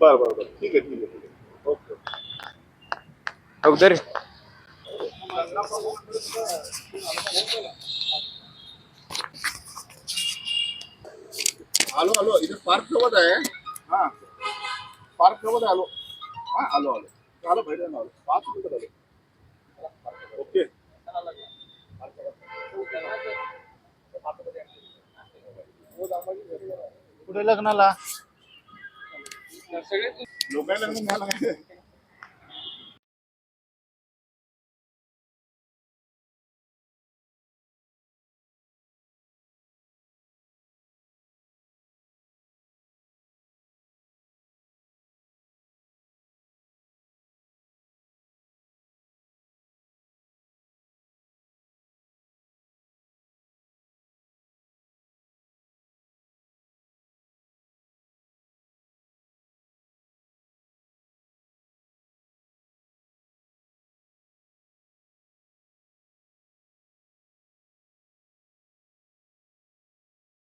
बर बर बर, ठीक आहे ठीक आहे ठीक आहे, ओके. उधर आलो आलो, इथे पार्क सोबत आहे. हा, पार्क सोबत आलो. हा, आलो आलो आलो, बाहेर आलो, 5 मिनिटात आलो. ओके. कुठे लग्नाला लोकांना घ्यायला काय.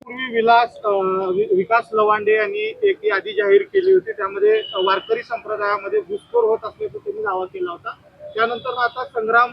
पूर्वी विकास लवांडे यांनी एक यादी जाहीर केली होती, त्यामध्ये वारकरी संप्रदायामध्ये घुसखोर होत असल्याचा त्यांनी दावा केला होता. त्यानंतर आता संग्राम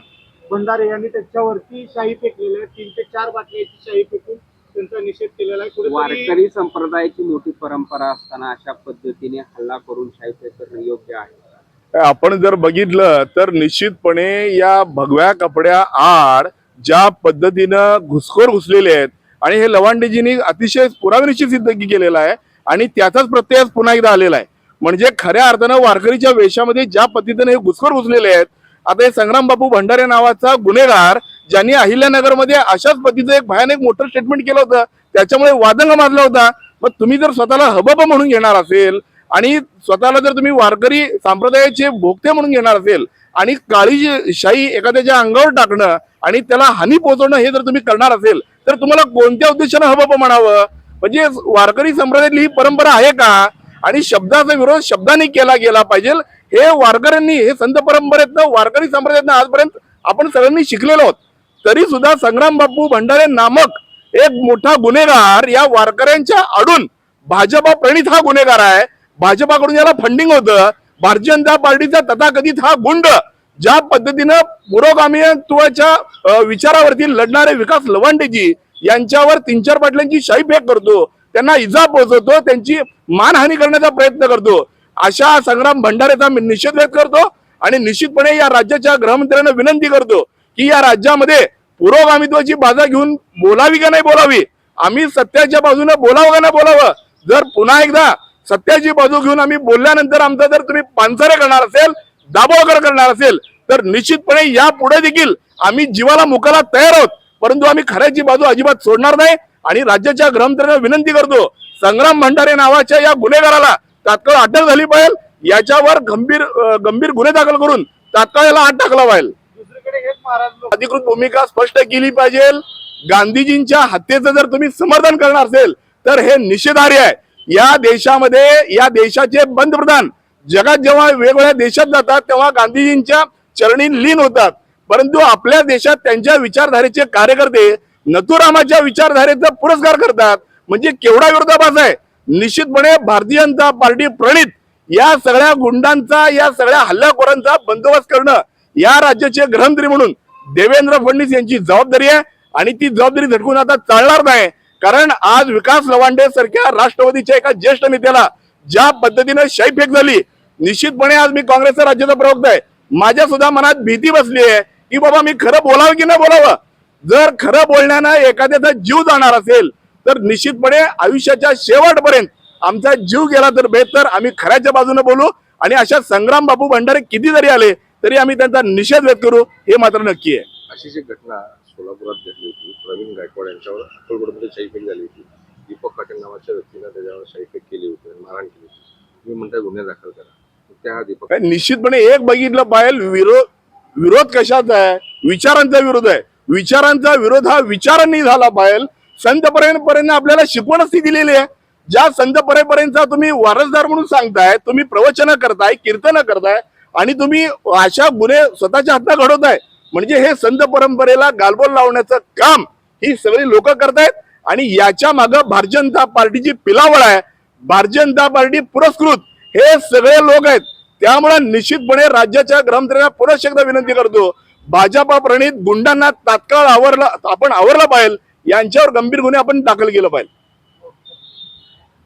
भंडारे यांनी त्याच्यावरती शाई फेकलेली आहे. 3 ते 4 बाटल्याची शाई फेकून त्यांचा निषेध केलेला आहे. वारकरी संप्रदायाची मोठी परंपरा असताना अशा पद्धतीने हल्ला करून शाही करणं योग्य आहे. आपण जर बघितलं तर निश्चितपणे या भगव्या कपड्या आड ज्या पद्धतीनं घुसखोर घुसलेले आहेत आणि हे लवांडेजींनी अतिशय पुराव्यानिश्चित सिद्ध केलेला आहे आणि त्याचाच प्रत्यय पुन्हा एकदा आलेला आहे. म्हणजे खऱ्या अर्थानं वारकरीच्या वेशामध्ये ज्या पद्धतीने हे घुसखोर घुसलेले आहेत. आता हे संग्राम बापू भंडारे नावाचा गुन्हेगार ज्यांनी अहिल्यानगरमध्ये अशाच पद्धतीचं एक भयानक मोठं स्टेटमेंट केलं होतं, त्याच्यामुळे वादंग माजला होता. मग तुम्ही जर स्वतःला हबब म्हणून घेणार असेल आणि स्वतःला जर तुम्ही वारकरी संप्रदायाचे भोगते म्हणून घेणार असेल आणि काळी शाही एखाद्याच्या अंगावर टाकणं आणि त्याला हानी पोहोचवणं हे जर तुम्ही करणार असेल तर तुम्हाला कोणत्या उद्देशानं हबब म्हणावं? म्हणजे वारकरी संप्रदायातली ही परंपरा आहे का? आणि शब्दाचा विरोध शब्दाने केला गेला पाहिजे हे वारकऱ्यांनी, हे संत परंपरेतनं वारकरी संप्रदायातनं आजपर्यंत आपण सगळ्यांनी शिकलेलो आहोत. तरी सुद्धा संग्राम बापू भंडारे नामक एक मोठा गुन्हेगार या वारकऱ्यांच्या आडून, भाजपा प्रणित हा गुन्हेगार आहे, भाजपाकडून याला फंडिंग होतं, भारतीय जनता पार्टीचा तथाकथित हा गुंड ज्या पद्धतीनं पुरोगामीत्वाच्या विचारावरती लढणारे विकास लवांडेजी यांच्यावर 3-4 बाटल्यांची शाई फेक करतो, त्यांना इजा पोहोचवतो, त्यांची मानहानी करण्याचा प्रयत्न करतो, अशा संग्राम भंडारेचा मी निषेध व्यक्त करतो. आणि निश्चितपणे या राज्याच्या गृहमंत्र्यांना विनंती करतो की या राज्यामध्ये पुरोगामित्वाची बाजा घेऊन बोलावी का नाही बोलावी, आम्ही सत्याच्या बाजूने बोलावं का नाही बोलावं. जर पुन्हा एकदा सत्याची बाजू घेऊन आम्ही बोलल्यानंतर आमचा जर तुम्ही पानसरे करणार असेल, दाभोळकर करणार असेल तर निश्चितपणे या पुढे देखील आम्ही जीवाला मुकाला तयार आहोत, परंतु आम्ही खऱ्याची बाजू अजिबात सोडणार नाही. आणि राज्याच्या गृहमंत्र्यांना विनंती करतो, संग्राम भंडारे नावाच्या या गुन्हेगाराला तात्काळ अटक झाली पाहिजे, याच्यावर गंभीर गुन्हे दाखल करून तात्काळ याला आत टाकला पाहिजे. दुसरीकडे हेच महाराज अधिकृत भूमिका स्पष्ट केली पाहिजे. गांधीजींच्या हत्येचं जर तुम्ही समर्थन करणार असेल तर हे निषेधार्ह आहे. या देशामध्ये या देशाचे पंतप्रधान जगात जेव्हा वेगवेगळ्या देशात जातात तेव्हा गांधीजींच्या चरणी लीन होतात, परंतु आपल्या देशात त्यांच्या विचारधारेचे कार्यकर्ते नथुरामाच्या विचारधारेचा पुरस्कार करतात. म्हणजे केवढा विरोधाभास आहे. निश्चितपणे भारतीय जनता पार्टी प्रणित या सगळ्या गुंडांचा, या सगळ्या हल्लेखोरांचा बंदोबस्त करणं या राज्याचे गृहमंत्री म्हणून देवेंद्र फडणवीस यांची जबाबदारी आहे आणि ती जबाबदारी झटकून आता चालणार नाही. कारण आज विकास लवांडे सारख्या राष्ट्रवादीच्या एका ज्येष्ठ नेत्याला ज्या पद्धतीने शाई फेक झाली, निश्चितपणे आज मी काँग्रेसचा राज्याचा प्रवक्ता आहे, माझ्या सुद्धा मनात भीती बसली आहे की बाबा मी खरं बोलावं की नाही बोलावं. जर खरं बोलण्यानं एखाद्याचा जीव जाणार असेल तर निश्चितपणे आयुष्याच्या शेवटपर्यंत आमचा जीव गेला तर बेहतर आम्ही खऱ्याच्या बाजूने बोलू. आणि अशा संग्राम बापू भंडारे किती जरी आले तरी आम्ही त्यांचा निषेध व्यक्त करू, हे मात्र नक्की आहे. अशीच एक घटना सोलापुरात घडली होती. प्रवीण गायकवाड यांच्यावर अक्कलकोटमध्ये शाईफेक झाली होती. दीपक पाटील नावाच्या व्यक्तीनं त्याच्यावर शाईफेक केली होती, मारहाण केली होती. तुम्ही म्हणताय गुन्हे दाखल करा, त्या दीपक निश्चितपणे एक बघितलं पाहिजे, विरोध कशाचा आहे? विचारांचा विरोध आहे. विचारांचा विरोध हा विचारांनी झाला पाहिजे. संत परंपरेने आपल्याला शिकवणच ती दिलेली आहे. ज्या संत परंपरेचा तुम्ही वारसदार म्हणून सांगताय, तुम्ही प्रवचन करताय, कीर्तन करताय आणि तुम्ही अशा गुन्हे स्वतःच्या हातात घडवताय, म्हणजे हे संत परंपरेला गालबोल लावण्याचं काम ही सगळी लोक करतायत. आणि याच्या मागे भारतीय जनता पार्टीची पिलावळ आहे. भारतीय जनता पार्टी पुरस्कृत हे सगळे लोक आहेत. त्यामुळे निश्चितपणे राज्याच्या गृहमंत्र्यांना पुनश्च एकदा विनंती करतो, भाजपा प्रणित गुंडांना तात्काळ आवरला पाहिजे, यांच्यावर गंभीर गुन्हे आपण दाखल केलं पाहिजे.